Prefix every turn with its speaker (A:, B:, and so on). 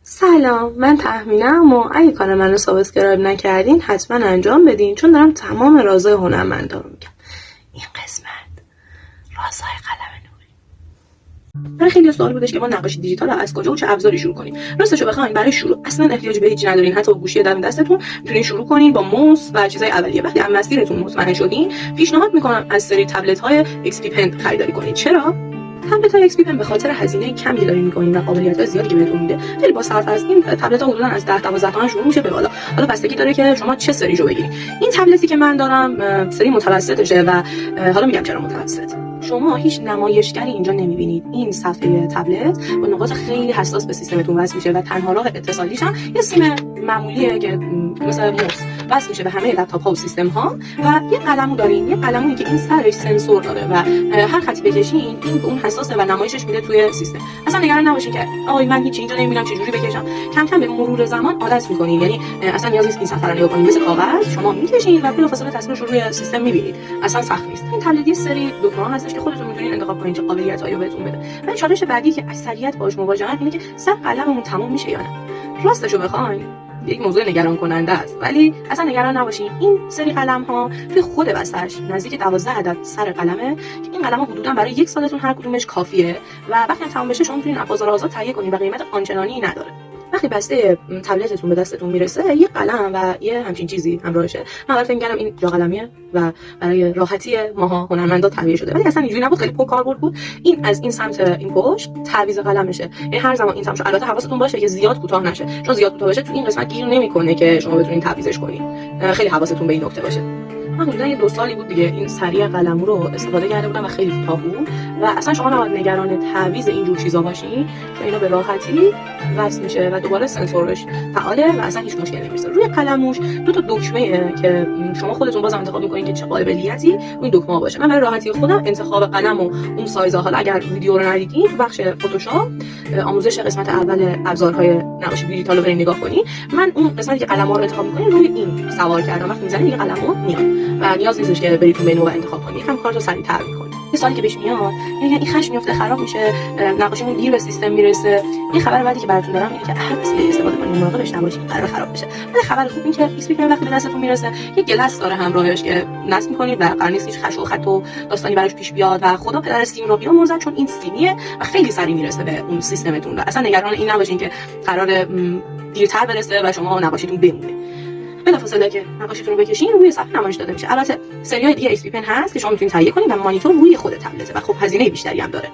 A: سلام، من تهمینم و اگه کار منو سابسکرایب نکردین حتما انجام بدین، چون دارم تمام رازهای هنرمندا رو میگم. این قسمت رازهای قلم نوری. برای خیلی سوال بودش که ما نقاشی دیجیتال از کجا و چه ابزاری شروع کنیم. راستش رو بخواید برای شروع اصلا احتیاج به هیچ ندارین، حتی با گوشی دم دستتون میتونین شروع کنین با موس و چیزای اولیه. وقتی از مسیرتون مطمئن شدین، پیشنهاد میکنم از سری تبلت‌های XP Pen خریداری کنید. چرا؟ تبلت‌های XP Pen به خاطر هزینه کمی دارین می‌کنین و قابلیت‌های زیادی که بهتون میده. خیلی با صرف این تبلت‌ها حدوداً از 10-12 تومن شروع میشه به بالا. حالا بستگی داره که شما چه سریشو بگیرید. این تبلتی که من دارم سری متوسطشه و حالا میگم چرا متوسط. شما هیچ نمایشگری اینجا نمی‌بینید. این صفحه تبلت با نقاط خیلی حساس به سیستمتون وصل میشه و تنها راه اتصالیش هم یه سیم معمولیه که مثلا موس وصل میشه به همه لپتاپ‌ها و سیستم‌ها و یه قلمو دارین. یه قلمونی که این سرش سنسور داره و هر خطی بکشین این به اون حساسه و نمایشش میده توی سیستم. اصلا نگران نباشین که آقای من هیچ اینجا نمی‌بینم چه جوری بکشم. کم کم به مرور زمان عادت می‌کنین. یعنی اصلا نیاز نیست این صفحه رو نگاه کنین، مثل کاغذ شما می‌کشین و بلافاصله تصویرش رو روی سیستم می‌بینید. اصلا سخت نیست. این تبلت سری دکمه‌ها هستش که خودتون می‌تونین انتخاب کنین چه قابلیتایی رو بهتون بده. ولی چالش بعدی که اکثریت باهاش مواجهن اینه که سر قلممون تموم میشه یا نه. راستش رو بخواین یک موضوع نگران کننده است، ولی اصلا نگران نباشین. این سری قلم ها توی خود بستش نزدیک 12 عدد سر قلمه که این قلم ها حدودا برای یک سالتون هر کدومش کافیه و وقتی تمام بشه شما میتونین بازار آزاد تهیه کنین و قیمت آنچنانی نداره. وقتی بسته تبلتتون به دستتون میرسه یه قلم و یه همچین چیزی همراهشه. من اول فکر کردم این جا قلمیه و برای راحتی ماها هنرمندا طراحی شده، ولی اصلا اینجوری نبود. خیلی پرکاربرد بود. این از این سمت این پشت تعویض قلمشه، یعنی هر زمان این سمتش، البته حواستون باشه که زیاد کوتاه نشه، چون زیاد کوتاه بشه تو این قسمت گیر نمیکنه که شما بتونین تعویضش کنین. خیلی حواستون به این نکته باشه. من حدودا یه 2 سالی بود دیگه این سری قلمو رو استفاده کرده بودم و خیلی کوتاه بود و اصلا شما نباید نگران تعویض اینجور چیزا باشین، چون اینا به راحتی وصل میشه و دوباره سنسورش فعاله و اصلا هیچ مشکلی نمیشه. روی قلموش 2 تا دکمه که شما خودتون بازم انتخاب میکنین که چه قابلیتی این دکمه باشه. من برای راحتی خودم انتخاب قلم و اون سایزها، حالا اگر ویدیو رو ندیدین تو بخش فتوشاپ آموزش قسمت اول ابزارهای نقاشی دیجیتال رو برین نگاه کنین. من اون قسمتی که قلم‌ها رو انتخاب میکنین روی این سوار کردم. وقتی میزنین دیگه قلم‌ها میاد و نیاز نیستش که برید تو منو و انتخاب کنید. هم کارتو سریع‌تر می‌کنه. یه سوالی که پیش میاد یعنی این خش میفته، خراب میشه، نقاشیمون دیر به سیستم میرسه. یه خبر بعدی که براتون دارم اینه که هر وسیله استفاده کنید مراقبش نباشید قرار خراب بشه. ولی خبر خوب این که XP Pen وقتی به دستتون میرسه یه گلس داره همراهش که نصب می‌کنید و قرار نیست هیچ خش و خط و داستانی براش پیش بیاد و خدا پدر سیم رو بیامرزه، چون این سیمیه و خیلی سریع میرسه به اون سیستمتون و اصلا نگران این نباشین که قرار دیرتر برسه و شما نقاشیتون بمونه. بلافاصله که نقاشیتون رو بکشین روی صفحه نمایش داده میشه. البته سری‌های دیگه XP Pen هست که شما میتونید تهیه کنید و مانیتور روی خود تبلته و خب هزینه بیشتری هم داره.